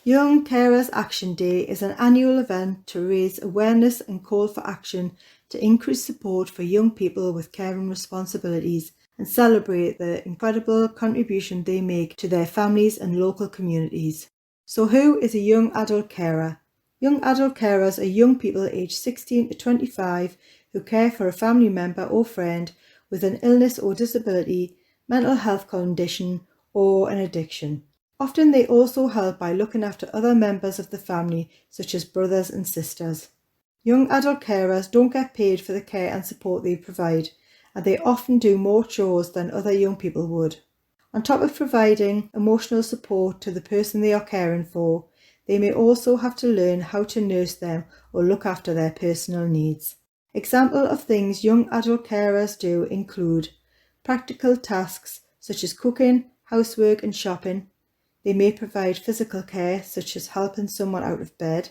Young Carers Action Day is an annual event to raise awareness and call for action to increase support for young people with caring responsibilities and celebrate the incredible contribution they make to their families and local communities. So who is a young adult carer? Young adult carers are young people aged 16 to 25 who care for a family member or friend with an illness or disability, mental health condition, or an addiction. Often they also help by looking after other members of the family, such as brothers and sisters. Young adult carers don't get paid for the care and support they provide, and they often do more chores than other young people would. On top of providing emotional support to the person they are caring for, they may also have to learn how to nurse them or look after their personal needs. Examples of things young adult carers do include practical tasks such as cooking, housework and shopping. They may provide physical care such as helping someone out of bed,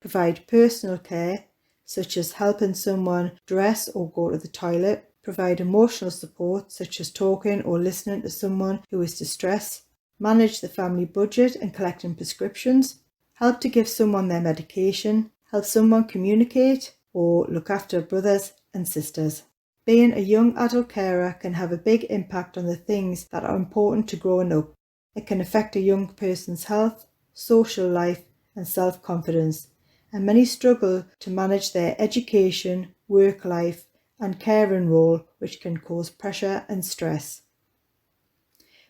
provide personal care such as helping someone dress or go to the toilet, provide emotional support such as talking or listening to someone who is distressed, manage the family budget and collecting prescriptions, help to give someone their medication, help someone communicate, or look after brothers and sisters. Being a young adult carer can have a big impact on the things that are important to growing up. It can affect a young person's health, social life, and self-confidence, and many struggle to manage their education, work life, and caring role, which can cause pressure and stress.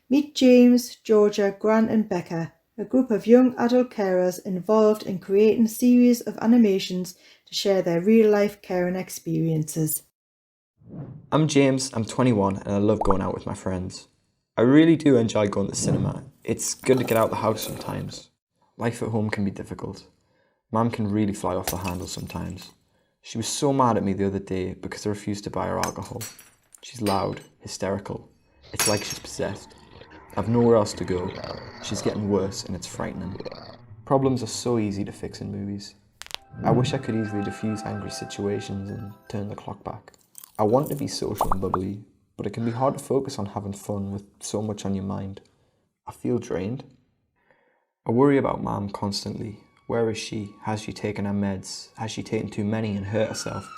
Meet James, Georgia, Grant, and Becca, a group of young adult carers involved in creating a series of animations to share their real-life caring experiences. I'm James, I'm 21, and I love going out with my friends. I really do enjoy going to the cinema. It's good to get out of the house sometimes. Life at home can be difficult. Mum can really fly off the handle sometimes. She was so mad at me the other day because I refused to buy her alcohol. She's loud, hysterical. It's like she's possessed. I've nowhere else to go. She's getting worse and it's frightening. Problems are so easy to fix in movies. I wish I could easily diffuse angry situations and turn the clock back. I want to be social and bubbly, but it can be hard to focus on having fun with so much on your mind. I feel drained. I worry about Mum constantly. Where is she? Has she taken her meds? Has she taken too many and hurt herself?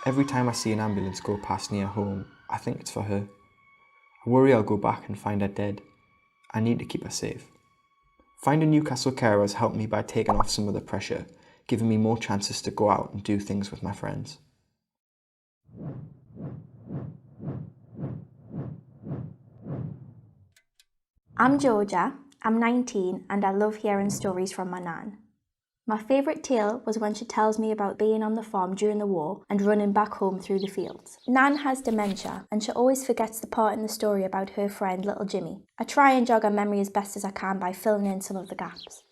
Every time I see an ambulance go past near home, I think it's for her. I worry I'll go back and find her dead. I need to keep her safe. Finding Newcastle Carers helped me by taking off some of the pressure, giving me more chances to go out and do things with my friends. I'm Georgia, I'm 19 and I love hearing stories from my nan. My favourite tale was when she tells me about being on the farm during the war and running back home through the fields. Nan has dementia and she always forgets the part in the story about her friend little Jimmy. I try and jog her memory as best as I can by filling in some of the gaps.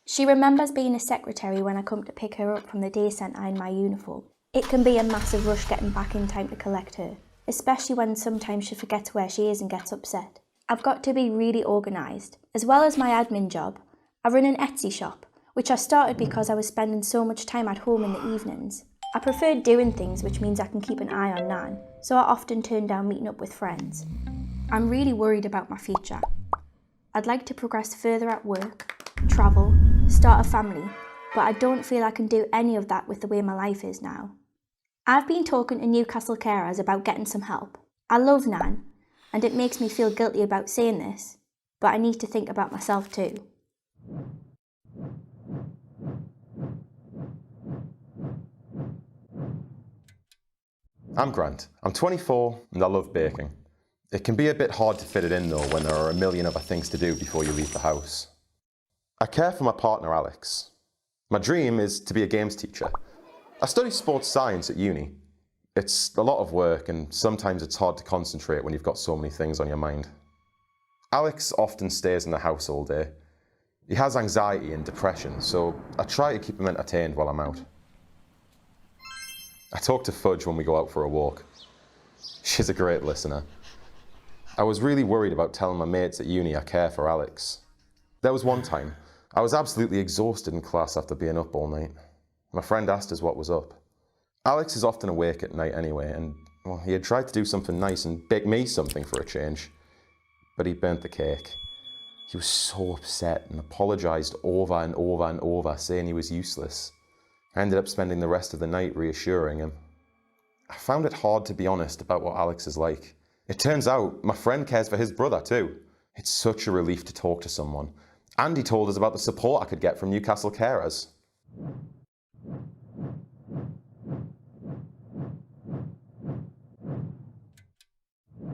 She remembers being a secretary when I come to pick her up from the day centre in my uniform. It can be a massive rush getting back in time to collect her, especially when sometimes she forgets where she is and gets upset. I've got to be really organised. As well as my admin job, I run an Etsy shop, which I started because I was spending so much time at home in the evenings. I prefer doing things, which means I can keep an eye on Nan, so I often turn down meeting up with friends. I'm really worried about my future. I'd like to progress further at work, travel, start a family, but I don't feel I can do any of that with the way my life is now. I've been talking to Newcastle Carers about getting some help. I love Nan, and it makes me feel guilty about saying this, but I need to think about myself too. I'm Grant. I'm 24 and I love baking. It can be a bit hard to fit it in though when there are a million other things to do before you leave the house. I care for my partner Alex. My dream is to be a games teacher. I study sports science at uni. It's a lot of work and sometimes it's hard to concentrate when you've got so many things on your mind. Alex often stays in the house all day. He has anxiety and depression, so I try to keep him entertained while I'm out. I talk to Fudge when we go out for a walk. She's a great listener. I was really worried about telling my mates at uni I care for Alex. There was one time, I was absolutely exhausted in class after being up all night. My friend asked us what was up. Alex is often awake at night anyway, and well, he had tried to do something nice and bake me something for a change, but he burnt the cake. He was so upset and apologised over and over and over, saying he was useless. I ended up spending the rest of the night reassuring him. I found it hard to be honest about what Alex is like. It turns out my friend cares for his brother too. It's such a relief to talk to someone. And he told us about the support I could get from Newcastle Carers.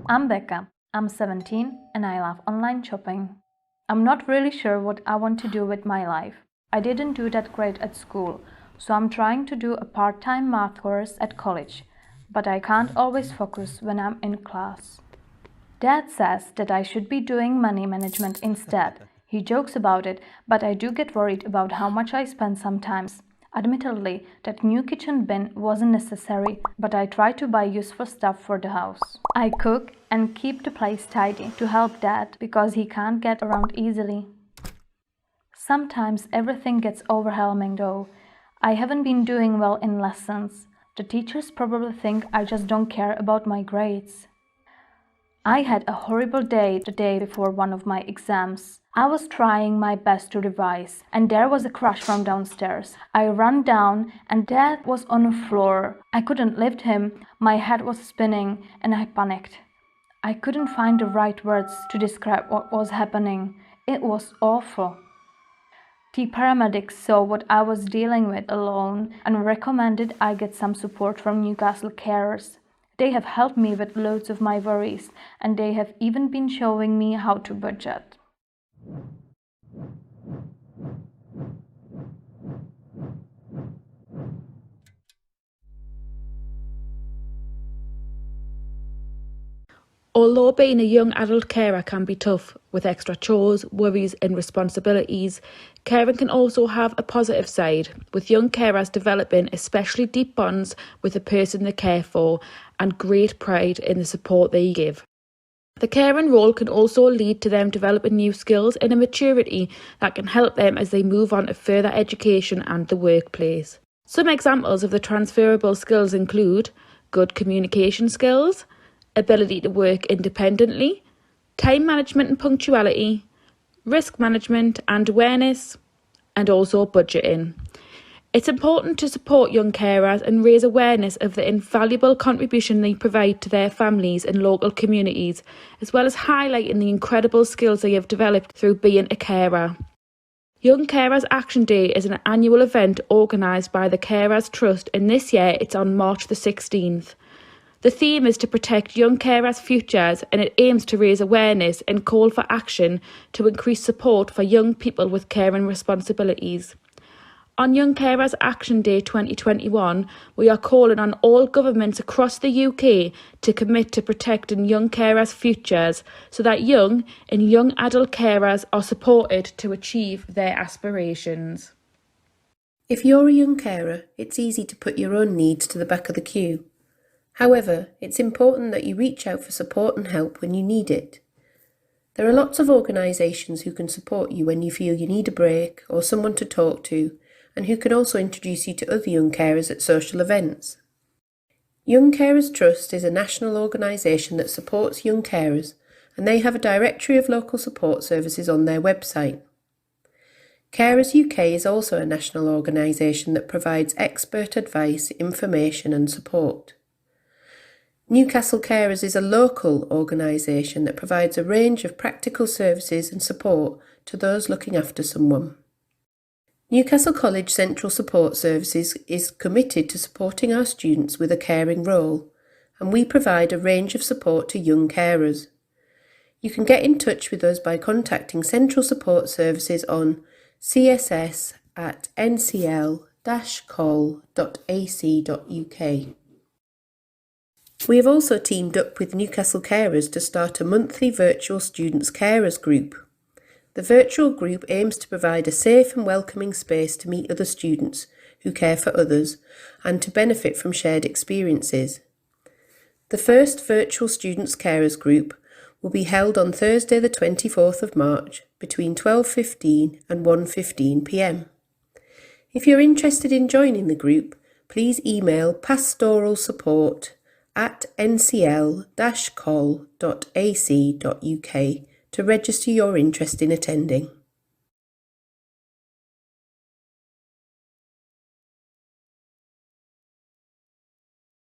I'm Becca. I'm 17 and I love online shopping. I'm not really sure what I want to do with my life. I didn't do that great at school, so I'm trying to do a part-time math course at college, but I can't always focus when I'm in class. Dad says that I should be doing money management instead. He jokes about it, but I do get worried about how much I spend sometimes. Admittedly, that new kitchen bin wasn't necessary, but I try to buy useful stuff for the house. I cook and keep the place tidy to help Dad because he can't get around easily. Sometimes everything gets overwhelming though. I haven't been doing well in lessons. The teachers probably think I just don't care about my grades. I had a horrible day the day before one of my exams. I was trying my best to revise, and there was a crash from downstairs. I ran down, and Dad was on the floor. I couldn't lift him, my head was spinning, and I panicked. I couldn't find the right words to describe what was happening. It was awful. The paramedics saw what I was dealing with alone and recommended I get some support from Newcastle Carers. They have helped me with loads of my worries, and they have even been showing me how to budget. Although being a young adult carer can be tough, with extra chores, worries and responsibilities, caring can also have a positive side, with young carers developing especially deep bonds with the person they care for and great pride in the support they give. The caring role can also lead to them developing new skills and a maturity that can help them as they move on to further education and the workplace. Some examples of the transferable skills include good communication skills, ability to work independently, time management and punctuality, risk management and awareness, and also budgeting. It's important to support young carers and raise awareness of the invaluable contribution they provide to their families and local communities, as well as highlighting the incredible skills they have developed through being a carer. Young Carers Action Day is an annual event organised by the Carers Trust, and this year it's on March the 16th. The theme is to protect young carers' futures, and it aims to raise awareness and call for action to increase support for young people with caring responsibilities. On Young Carers Action Day 2021, we are calling on all governments across the UK to commit to protecting young carers' futures so that young and young adult carers are supported to achieve their aspirations. If you're a young carer, it's easy to put your own needs to the back of the queue. However, it's important that you reach out for support and help when you need it. There are lots of organisations who can support you when you feel you need a break or someone to talk to, and who can also introduce you to other young carers at social events. Young Carers Trust is a national organisation that supports young carers, and they have a directory of local support services on their website. Carers UK is also a national organisation that provides expert advice, information and support. Newcastle Carers is a local organisation that provides a range of practical services and support to those looking after someone. Newcastle College Central Support Services is committed to supporting our students with a caring role, and we provide a range of support to young carers. You can get in touch with us by contacting Central Support Services on css@ncl-col.ac.uk. We have also teamed up with Newcastle Carers to start a monthly virtual students carers group. The virtual group aims to provide a safe and welcoming space to meet other students who care for others and to benefit from shared experiences. The first virtual students carers group will be held on Thursday the 24th of March between 12:15 and 1:15 p.m. If you're interested in joining the group, please email pastoralsupport@ncl-col.ac.uk to register your interest in attending.